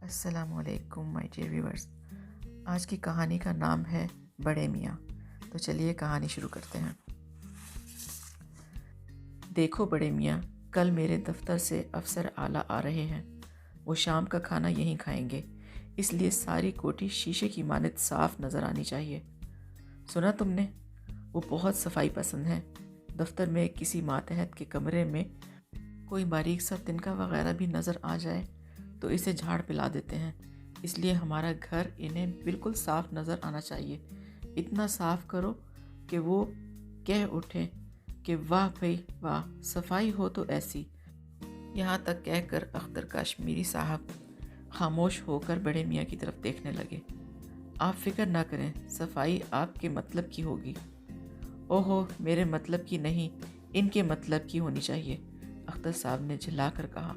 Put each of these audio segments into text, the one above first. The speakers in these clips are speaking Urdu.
السلام علیکم مائی ڈیئر ویورز۔ آج کی کہانی کا نام ہے بڑے میاں۔ تو چلیے کہانی شروع کرتے ہیں۔ دیکھو بڑے میاں، کل میرے دفتر سے افسر اعلیٰ آ رہے ہیں۔ وہ شام کا کھانا یہیں کھائیں گے، اس لیے ساری کوٹھی شیشے کی مانند صاف نظر آنی چاہیے۔ سنا تم نے؟ وہ بہت صفائی پسند ہیں۔ دفتر میں کسی ماتحت کے کمرے میں کوئی باریک سا تنکا وغیرہ بھی نظر آ جائے تو اسے جھاڑ پلا دیتے ہیں۔ اس لیے ہمارا گھر انہیں بالکل صاف نظر آنا چاہیے۔ اتنا صاف کرو کہ وہ کہہ اٹھیں کہ واہ بھئی واہ، صفائی ہو تو ایسی۔ یہاں تک کہہ کر اختر کاشمیری صاحب خاموش ہو کر بڑے میاں کی طرف دیکھنے لگے۔ آپ فکر نہ کریں، صفائی آپ کے مطلب کی ہوگی۔ اوہو، میرے مطلب کی نہیں، ان کے مطلب کی ہونی چاہیے، اختر صاحب نے جھلا کر کہا۔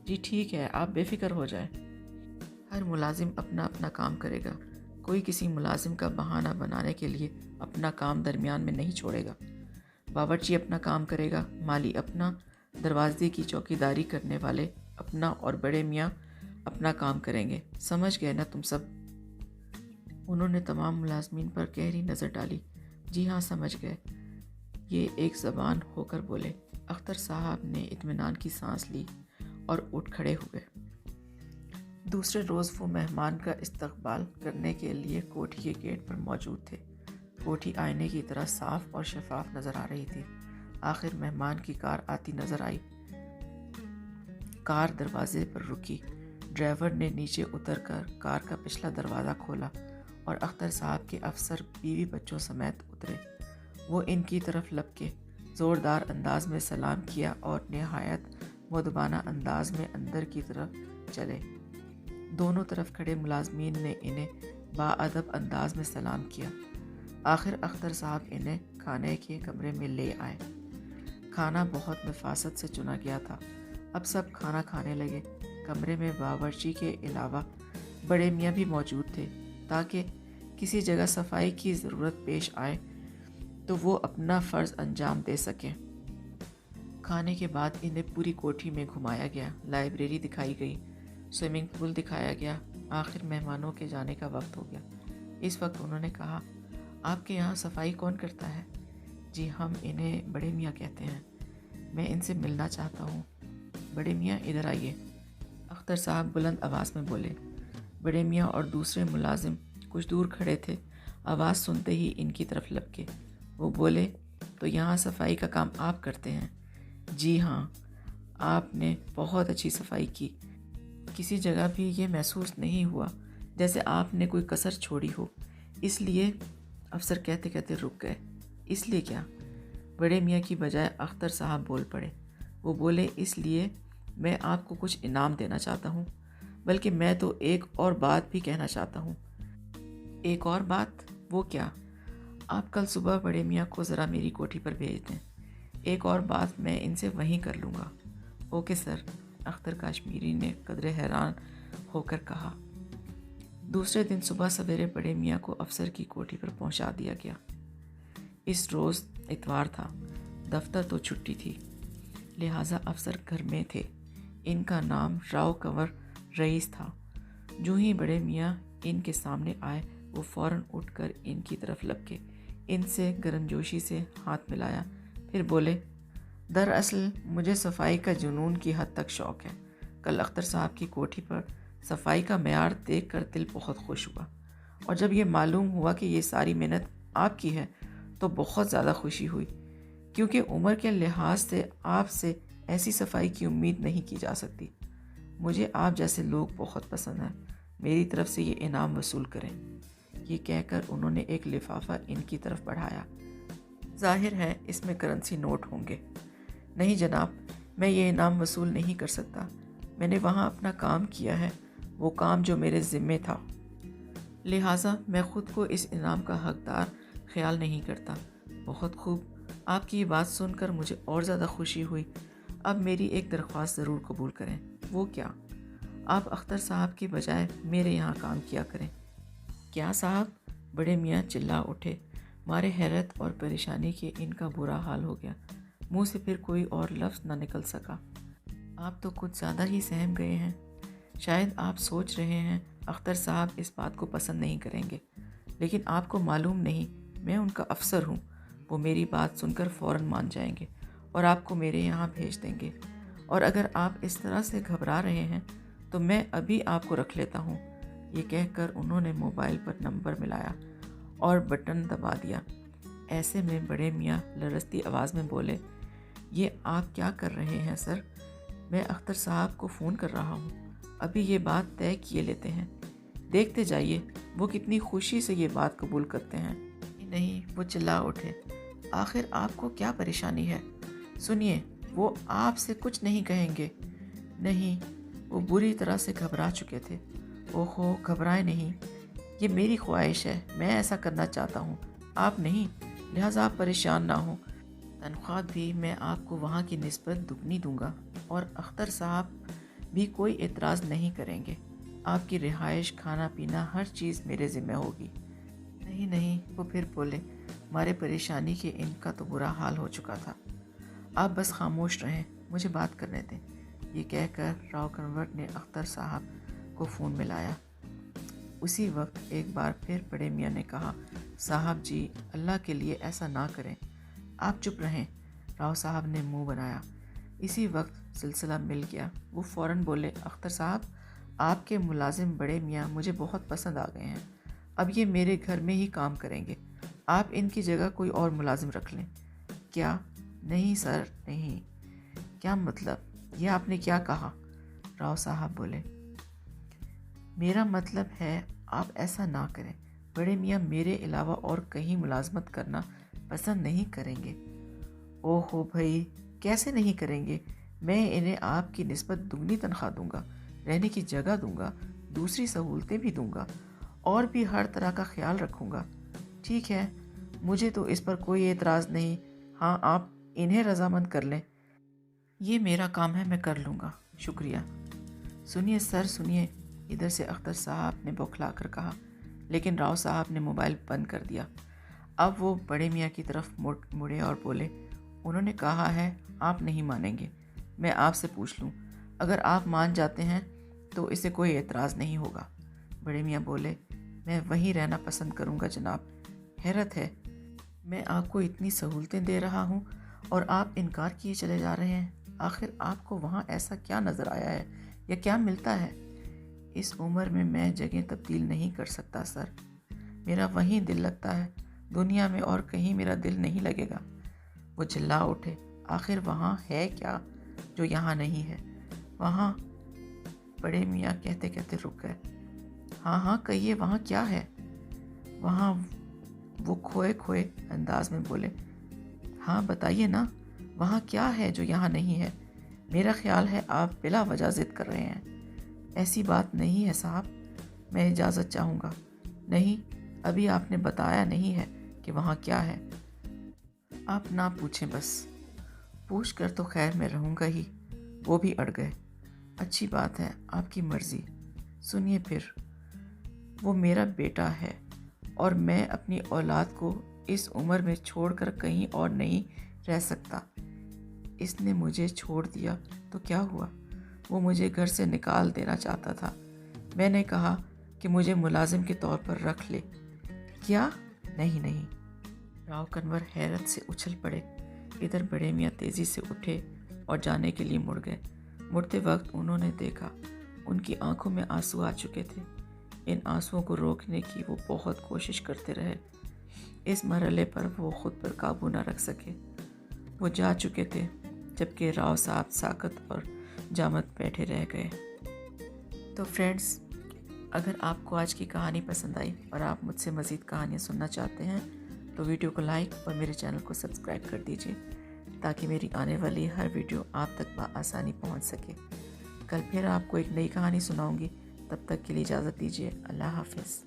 جی ٹھیک ہے، آپ بے فکر ہو جائیں۔ ہر ملازم اپنا اپنا کام کرے گا، کوئی کسی ملازم کا بہانہ بنانے کے لیے اپنا کام درمیان میں نہیں چھوڑے گا۔ باورچی اپنا کام کرے گا، مالی اپنا، دروازے کی چوکیداری کرنے والے اپنا، اور بڑے میاں اپنا کام کریں گے۔ سمجھ گئے نا تم سب؟ انہوں نے تمام ملازمین پر گہری نظر ڈالی۔ جی ہاں، سمجھ گئے، یہ ایک زبان ہو کر بولے۔ اختر صاحب نے اطمینان کی سانس لی اور اٹھ کھڑے ہوئے۔ دوسرے روز وہ مہمان کا استقبال کرنے کے لیے کوٹھی کے گیٹ پر موجود تھے۔ کوٹھی آئینے کی طرح صاف اور شفاف نظر آ رہی تھی۔ آخر مہمان کی کار آتی نظر آئی۔ کار دروازے پر رکی۔ ڈرائیور نے نیچے اتر کر کار کا پچھلا دروازہ کھولا اور اختر صاحب کے افسر بیوی بچوں سمیت اترے۔ وہ ان کی طرف لپکے، زوردار انداز میں سلام کیا اور نہایت مؤدبانہ انداز میں اندر کی طرف چلے۔ دونوں طرف کھڑے ملازمین نے انہیں باادب انداز میں سلام کیا۔ آخر اختر صاحب انہیں کھانے کے کمرے میں لے آئے۔ کھانا بہت نفاست سے چنا گیا تھا۔ اب سب کھانا کھانے لگے۔ کمرے میں باورچی کے علاوہ بڑے میاں بھی موجود تھے تاکہ کسی جگہ صفائی کی ضرورت پیش آئے تو وہ اپنا فرض انجام دے سکیں۔ کھانے کے بعد انہیں پوری کوٹھی میں گھمایا گیا، لائبریری دکھائی گئی، سوئمنگ پول دکھایا گیا۔ آخر مہمانوں کے جانے کا وقت ہو گیا۔ اس وقت انہوں نے کہا، آپ کے یہاں صفائی کون کرتا ہے؟ جی، ہم انہیں بڑے میاں کہتے ہیں۔ میں ان سے ملنا چاہتا ہوں۔ بڑے میاں ادھر آئیے، اختر صاحب بلند آواز میں بولے۔ بڑے میاں اور دوسرے ملازم کچھ دور کھڑے تھے۔ آواز سنتے ہی ان کی طرف لپکے۔ وہ بولے، تو یہاں صفائی کا کام آپ کرتے ہیں؟ جی ہاں، آپ نے بہت اچھی صفائی کی۔ کسی جگہ بھی یہ محسوس نہیں ہوا جیسے آپ نے کوئی کسر چھوڑی ہو۔ اس لیے افسر کہتے کہتے رک گئے۔ اس لیے کیا؟ بڑے میاں کی بجائے اختر صاحب بول پڑے۔ وہ بولے، اس لیے میں آپ کو کچھ انعام دینا چاہتا ہوں، بلکہ میں تو ایک اور بات بھی کہنا چاہتا ہوں۔ ایک اور بات؟ وہ کیا؟ آپ کل صبح بڑے میاں کو ذرا میری کوٹھی پر بھیج دیں۔ ایک اور بات میں ان سے وہیں کر لوں گا۔ اوکے سر، اختر کاشمیری نے قدرے حیران ہو کر کہا۔ دوسرے دن صبح سویرے بڑے میاں کو افسر کی کوٹھی پر پہنچا دیا گیا۔ اس روز اتوار تھا، دفتر تو چھٹی تھی، لہٰذا افسر گھر میں تھے۔ ان کا نام راؤ کنور رئیس تھا۔ جو ہی بڑے میاں ان کے سامنے آئے، وہ فوراً اٹھ کر ان کی طرف لپکے، ان سے گرمجوشی سے ہاتھ ملایا، پھر بولے، دراصل مجھے صفائی کا جنون کی حد تک شوق ہے۔ کل اختر صاحب کی کوٹھی پر صفائی کا معیار دیکھ کر دل بہت خوش ہوا، اور جب یہ معلوم ہوا کہ یہ ساری محنت آپ کی ہے تو بہت زیادہ خوشی ہوئی، کیونکہ عمر کے لحاظ سے آپ سے ایسی صفائی کی امید نہیں کی جا سکتی۔ مجھے آپ جیسے لوگ بہت پسند ہیں، میری طرف سے یہ انعام وصول کریں۔ یہ کہہ کر انہوں نے ایک لفافہ ان کی طرف بڑھایا۔ ظاہر ہے اس میں کرنسی نوٹ ہوں گے۔ نہیں جناب، میں یہ انعام وصول نہیں کر سکتا۔ میں نے وہاں اپنا کام کیا ہے، وہ کام جو میرے ذمے تھا، لہٰذا میں خود کو اس انعام کا حقدار خیال نہیں کرتا۔ بہت خوب، آپ کی یہ بات سن کر مجھے اور زیادہ خوشی ہوئی۔ اب میری ایک درخواست ضرور قبول کریں۔ وہ کیا؟ آپ اختر صاحب کی بجائے میرے یہاں کام کیا کریں۔ کیا صاحب؟ بڑے میاں چلا اٹھے۔ مارے حیرت اور پریشانی کے ان کا برا حال ہو گیا، منہ سے پھر کوئی اور لفظ نہ نکل سکا۔ آپ تو کچھ زیادہ ہی سہم گئے ہیں۔ شاید آپ سوچ رہے ہیں اختر صاحب اس بات کو پسند نہیں کریں گے، لیکن آپ کو معلوم نہیں میں ان کا افسر ہوں۔ وہ میری بات سن کر فوراً مان جائیں گے اور آپ کو میرے یہاں بھیج دیں گے، اور اگر آپ اس طرح سے گھبرا رہے ہیں تو میں ابھی آپ کو رکھ لیتا ہوں۔ یہ کہہ کر انہوں نے موبائل پر نمبر ملایا اور بٹن دبا دیا۔ ایسے میں بڑے میاں لرزتی آواز میں بولے، یہ آپ کیا کر رہے ہیں سر؟ میں اختر صاحب کو فون کر رہا ہوں، ابھی یہ بات طے کیے لیتے ہیں، دیکھتے جائیے وہ کتنی خوشی سے یہ بات قبول کرتے ہیں۔ نہیں، وہ چلا اٹھے، آخر آپ کو کیا پریشانی ہے؟ سنیے، وہ آپ سے کچھ نہیں کہیں گے۔ نہیں، وہ بری طرح سے گھبرا چکے تھے۔ اوہو، گھبرائے نہیں، یہ میری خواہش ہے، میں ایسا کرنا چاہتا ہوں، آپ نہیں، لہٰذا آپ پریشان نہ ہوں۔ تنخواہ بھی میں آپ کو وہاں کی نسبت دگنی دوں گا، اور اختر صاحب بھی کوئی اعتراض نہیں کریں گے۔ آپ کی رہائش، کھانا پینا، ہر چیز میرے ذمہ ہوگی۔ نہیں نہیں، وہ پھر بولے، ہمارے پریشانی کے ان کا تو برا حال ہو چکا تھا، آپ بس خاموش رہیں، مجھے بات کرنے دیں۔ یہ کہہ کر راؤ کنور نے اختر صاحب کو فون ملایا۔ اسی وقت ایک بار پھر بڑے میاں نے کہا، صاحب جی، اللہ کے لیے ایسا نہ کریں، آپ چپ رہیں۔ راؤ صاحب نے منہ بنایا۔ اسی وقت سلسلہ مل گیا۔ وہ فوراً بولے، اختر صاحب، آپ کے ملازم بڑے میاں مجھے بہت پسند آ گئے ہیں، اب یہ میرے گھر میں ہی کام کریں گے، آپ ان کی جگہ کوئی اور ملازم رکھ لیں۔ کیا؟ نہیں سر، نہیں۔ کیا مطلب؟ یہ آپ نے کیا کہا؟ راؤ صاحب بولے، میرا مطلب ہے آپ ایسا نہ کریں، بڑے میاں میرے علاوہ اور کہیں ملازمت کرنا پسند نہیں کریں گے۔ اوہو بھائی، کیسے نہیں کریں گے؟ میں انہیں آپ کی نسبت دگنی تنخواہ دوں گا، رہنے کی جگہ دوں گا، دوسری سہولتیں بھی دوں گا، اور بھی ہر طرح کا خیال رکھوں گا۔ ٹھیک ہے، مجھے تو اس پر کوئی اعتراض نہیں، ہاں آپ انہیں رضامند کر لیں، یہ میرا کام ہے، میں کر لوں گا، شکریہ۔ سنیے سر، سنیے، ادھر سے اختر صاحب نے بوکھلا کر کہا، لیکن راؤ صاحب نے موبائل بند کر دیا۔ اب وہ بڑے میاں کی طرف مڑے اور بولے، انہوں نے کہا ہے آپ نہیں مانیں گے، میں آپ سے پوچھ لوں، اگر آپ مان جاتے ہیں تو اسے کوئی اعتراض نہیں ہوگا۔ بڑے میاں بولے، میں وہیں رہنا پسند کروں گا جناب۔ حیرت ہے، میں آپ کو اتنی سہولتیں دے رہا ہوں اور آپ انکار کیے چلے جا رہے ہیں۔ آخر آپ کو وہاں ایسا کیا نظر آیا ہے یا کیا ملتا ہے؟ اس عمر میں جگہ تبدیل نہیں کر سکتا سر، میرا وہیں دل لگتا ہے، دنیا میں اور کہیں میرا دل نہیں لگے گا۔ وہ چلا اٹھے، آخر وہاں ہے کیا جو یہاں نہیں ہے؟ وہاں، بڑے میاں کہتے کہتے رک گئے۔ ہاں ہاں کہیے، وہاں کیا ہے؟ وہاں، وہ کھوئے کھوئے انداز میں بولے، ہاں بتائیے نا، وہاں کیا ہے جو یہاں نہیں ہے؟ میرا خیال ہے آپ بلا وجہ ضد کر رہے ہیں۔ ایسی بات نہیں ہے صاحب، میں اجازت چاہوں گا۔ نہیں، ابھی آپ نے بتایا نہیں ہے کہ وہاں کیا ہے۔ آپ نہ پوچھیں، بس پوچھ کر تو خیر میں رہوں گا ہی۔ وہ بھی اڑ گئے۔ اچھی بات ہے، آپ کی مرضی۔ سنیے پھر، وہ میرا بیٹا ہے اور میں اپنی اولاد کو اس عمر میں چھوڑ کر کہیں اور نہیں رہ سکتا۔ اس نے مجھے چھوڑ دیا تو کیا ہوا؟ وہ مجھے گھر سے نکال دینا چاہتا تھا۔ میں نے کہا کہ مجھے ملازم کے طور پر رکھ لے۔ کیا؟ نہیں نہیں۔ راؤ کنور حیرت سے اچھل پڑے۔ ادھر بڑے میاں تیزی سے اٹھے اور جانے کے لیے مڑ گئے۔ مڑتے وقت انہوں نے دیکھا ان کی آنکھوں میں آنسو آ چکے تھے۔ ان آنسوؤں کو روکنے کی وہ بہت کوشش کرتے رہے، اس مرحلے پر وہ خود پر قابو نہ رکھ سکے۔ وہ جا چکے تھے، جبکہ راؤ صاحب ساکت اور جامد بیٹھے رہ گئے۔ تو فرینڈز، اگر آپ کو آج کی کہانی پسند آئی اور آپ مجھ سے مزید کہانیاں سننا چاہتے ہیں تو ویڈیو کو لائک اور میرے چینل کو سبسکرائب کر دیجیے، تاکہ میری آنے والی ہر ویڈیو آپ تک بآسانی پہنچ سکے۔ کل پھر آپ کو ایک نئی کہانی سناؤں گی، تب تک کے لیے اجازت دیجیے۔ اللہ حافظ۔